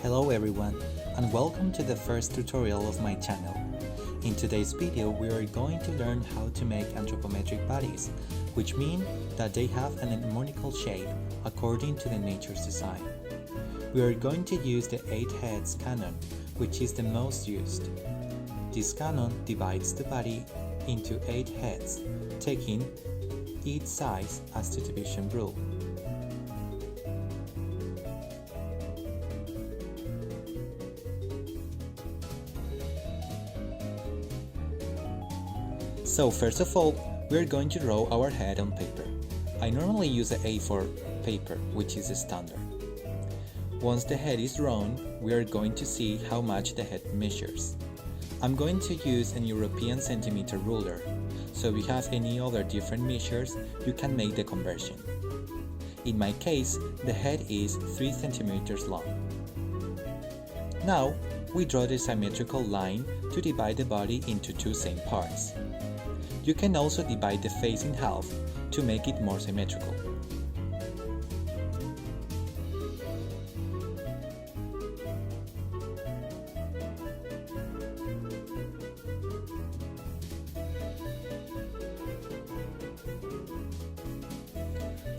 Hello everyone, and welcome to the first tutorial of my channel. In today's video, we are going to learn how to make anthropometric bodies, which mean that they have an harmonical shape according to the nature's design. We are going to use the 8 heads canon, which is the most used. This canon divides the body into 8 heads, taking each size as the division rule. So first of all, we are going to draw our head on paper. I normally use an A4 paper, which is a standard. Once the head is drawn, we are going to see how much the head measures. I'm going to use an European centimeter ruler, so if you have any other different measures, you can make the conversion. In my case, the head is 3 centimeters long. Now, we draw the symmetrical line to divide the body into 2 same parts. You can also divide the face in half to make it more symmetrical.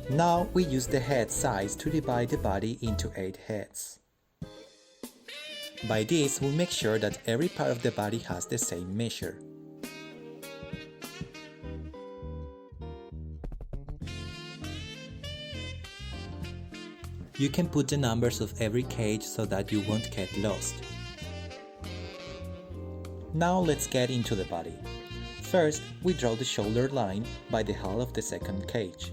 Now we use the head size to divide the body into 8 heads. By this, we make sure that every part of the body has the same measure. You can put the numbers of every cage so that you won't get lost. Now let's get into the body. First, we draw the shoulder line by the hull of the second cage,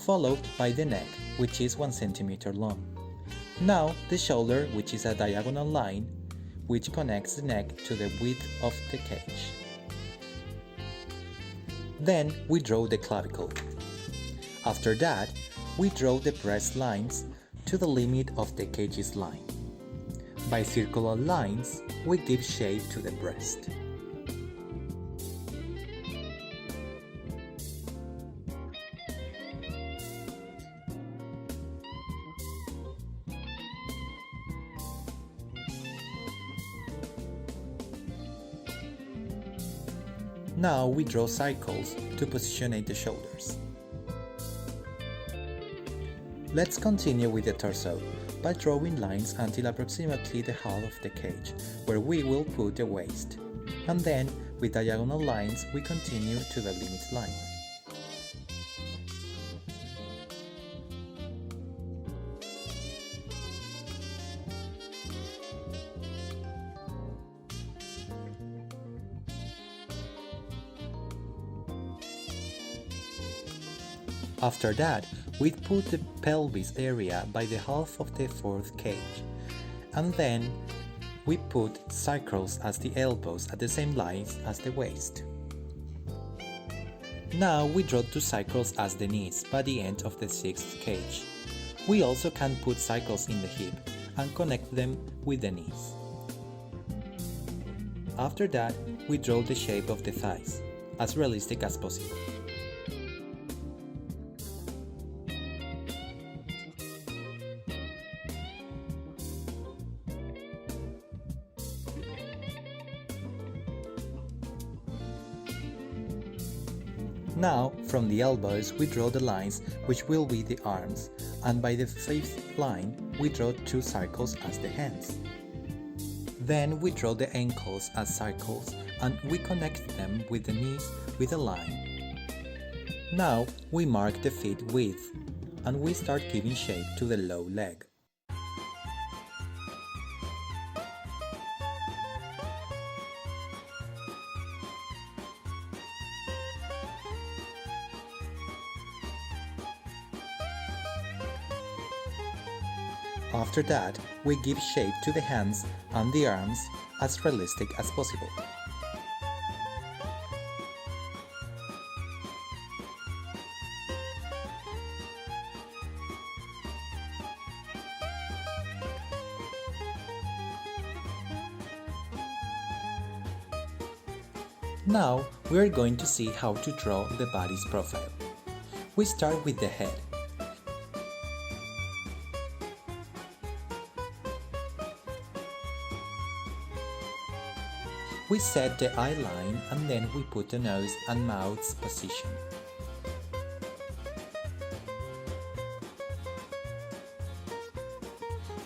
followed by the neck, which is 1 centimeter long. Now the shoulder, which is a diagonal line, which connects the neck to the width of the cage. Then we draw the clavicle. After that, we draw the breast lines to the limit of the cage's line. By circular lines, we give shape to the breast. Now we draw circles to positionate the shoulders. Let's continue with the torso by drawing lines until approximately the hull of the cage, where we will put the waist. And then, with diagonal lines, we continue to the limit line. After that, we put the pelvis area by the half of the fourth cage, and then we put circles as the elbows at the same lines as the waist. Now we draw 2 circles as the knees by the end of the 6th cage. We also can put circles in the hip and connect them with the knees. After that, we draw the shape of the thighs, as realistic as possible. Now, from the elbows, we draw the lines which will be the arms, and by the 5th line, we draw 2 circles as the hands. Then we draw the ankles as circles, and we connect them with the knees with a line. Now, we mark the feet width, and we start giving shape to the low leg. After that, we give shape to the hands and the arms as realistic as possible. Now, we are going to see how to draw the body's profile. We start with the head. We set the eye line and then we put the nose and mouth's position.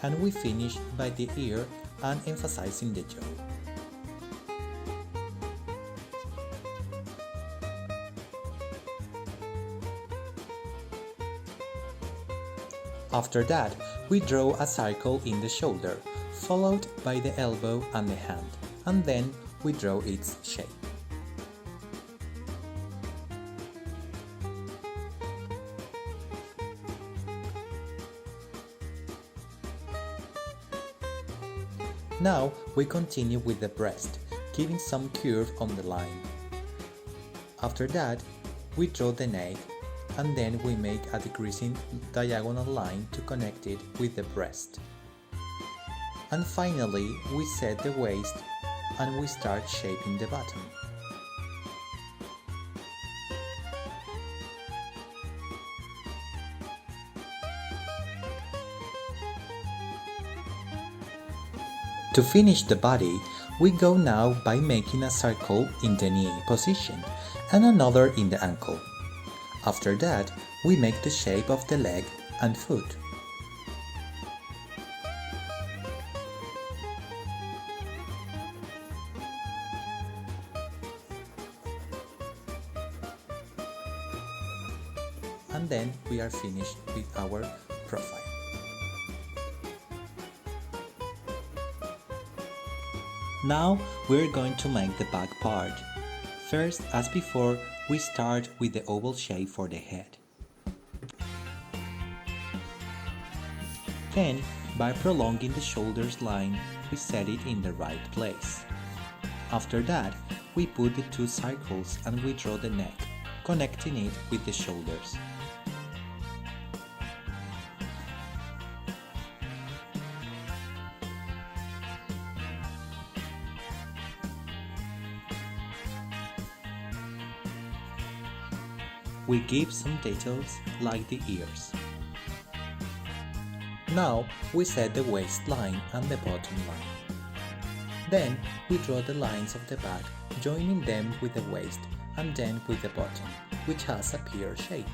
And we finish by the ear and emphasizing the jaw. After that, we draw a circle in the shoulder, followed by the elbow and the hand, and then we draw its shape. Now we continue with the breast, giving some curve on the line. After that, we draw the neck, and then we make a decreasing diagonal line to connect it with the breast. And finally, we set the waist and we start shaping the bottom. To finish the body, we go now by making a circle in the knee position and another in the ankle. After that, we make the shape of the leg and foot. And then we are finished with our profile. Now we're going to make the back part. First, as before, we start with the oval shape for the head. Then, by prolonging the shoulders line, we set it in the right place. After that, we put the two circles and we draw the neck, connecting it with the shoulders. We give some details like the ears. Now we set the waistline and the bottom line. Then we draw the lines of the back, joining them with the waist and then with the bottom, which has a pear shape.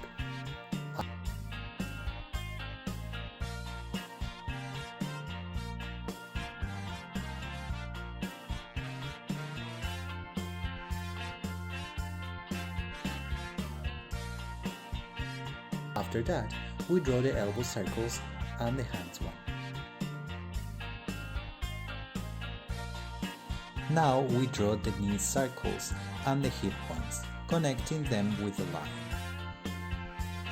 After that, we draw the elbow circles and the hands one. Now we draw the knee circles and the hip ones, connecting them with the line.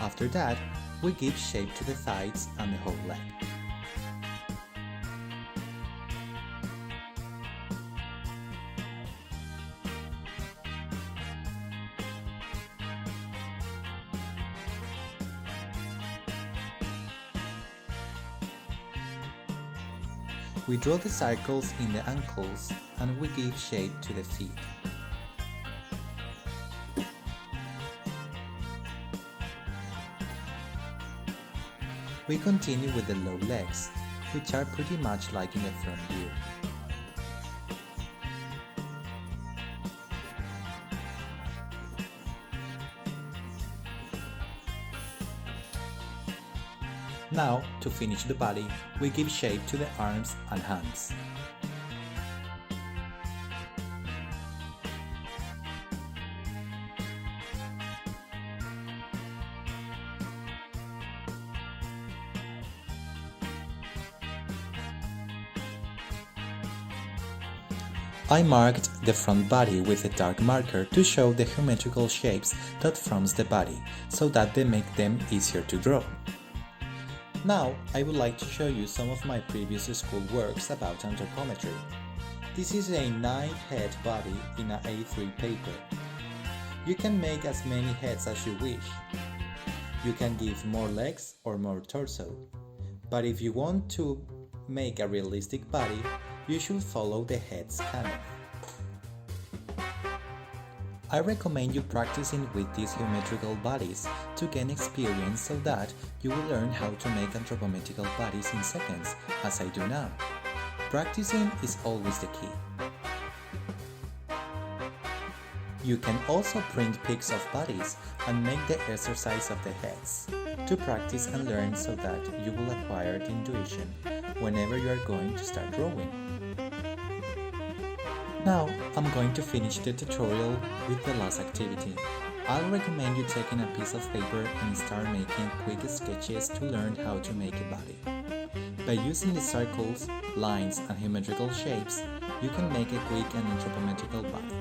After that, we give shape to the thighs and the whole leg. We draw the circles in the ankles and we give shape to the feet. We continue with the low legs, which are pretty much like in the front view. Now, to finish the body, we give shape to the arms and hands. I marked the front body with a dark marker to show the geometrical shapes that forms the body, so that they make them easier to draw. Now, I would like to show you some of my previous school works about anthropometry. This is a 9-head body in an A3 paper. You can make as many heads as you wish. You can give more legs or more torso. But if you want to make a realistic body, you should follow the head's canon. I recommend you practicing with these geometrical bodies to gain experience so that you will learn how to make anthropometrical bodies in seconds, as I do now. Practicing is always the key. You can also print pics of bodies and make the exercise of the heads to practice and learn so that you will acquire the intuition whenever you are going to start drawing. Now, I'm going to finish the tutorial with the last activity. I'll recommend you taking a piece of paper and start making quick sketches to learn how to make a body. By using the circles, lines, and geometrical shapes, you can make a quick and anthropometrical body.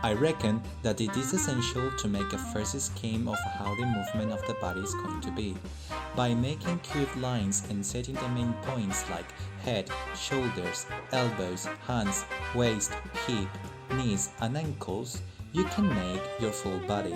I reckon that it is essential to make a first scheme of how the movement of the body is going to be. By making curved lines and setting the main points like head, shoulders, elbows, hands, waist, hip, knees, and ankles, you can make your full body.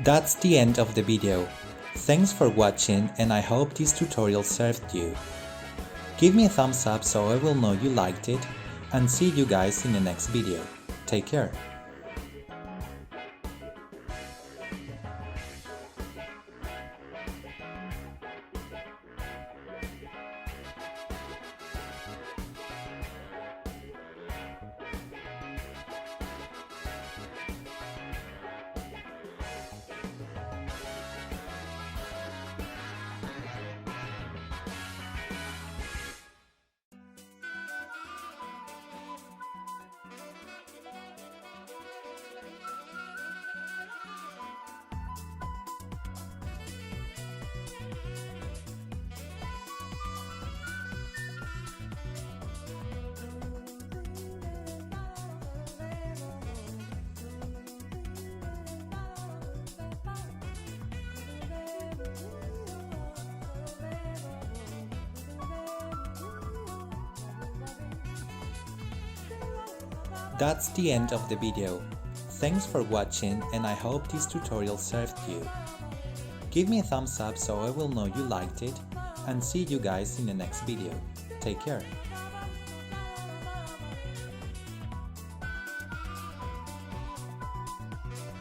That's the end of the video. Thanks for watching and I hope this tutorial served you. Give me a thumbs up so I will know you liked it and see you guys in the next video. Take care. That's the end of the video. Thanks for watching and I hope this tutorial served you. Give me a thumbs up so I will know you liked it, and see you guys in the next video. Take care.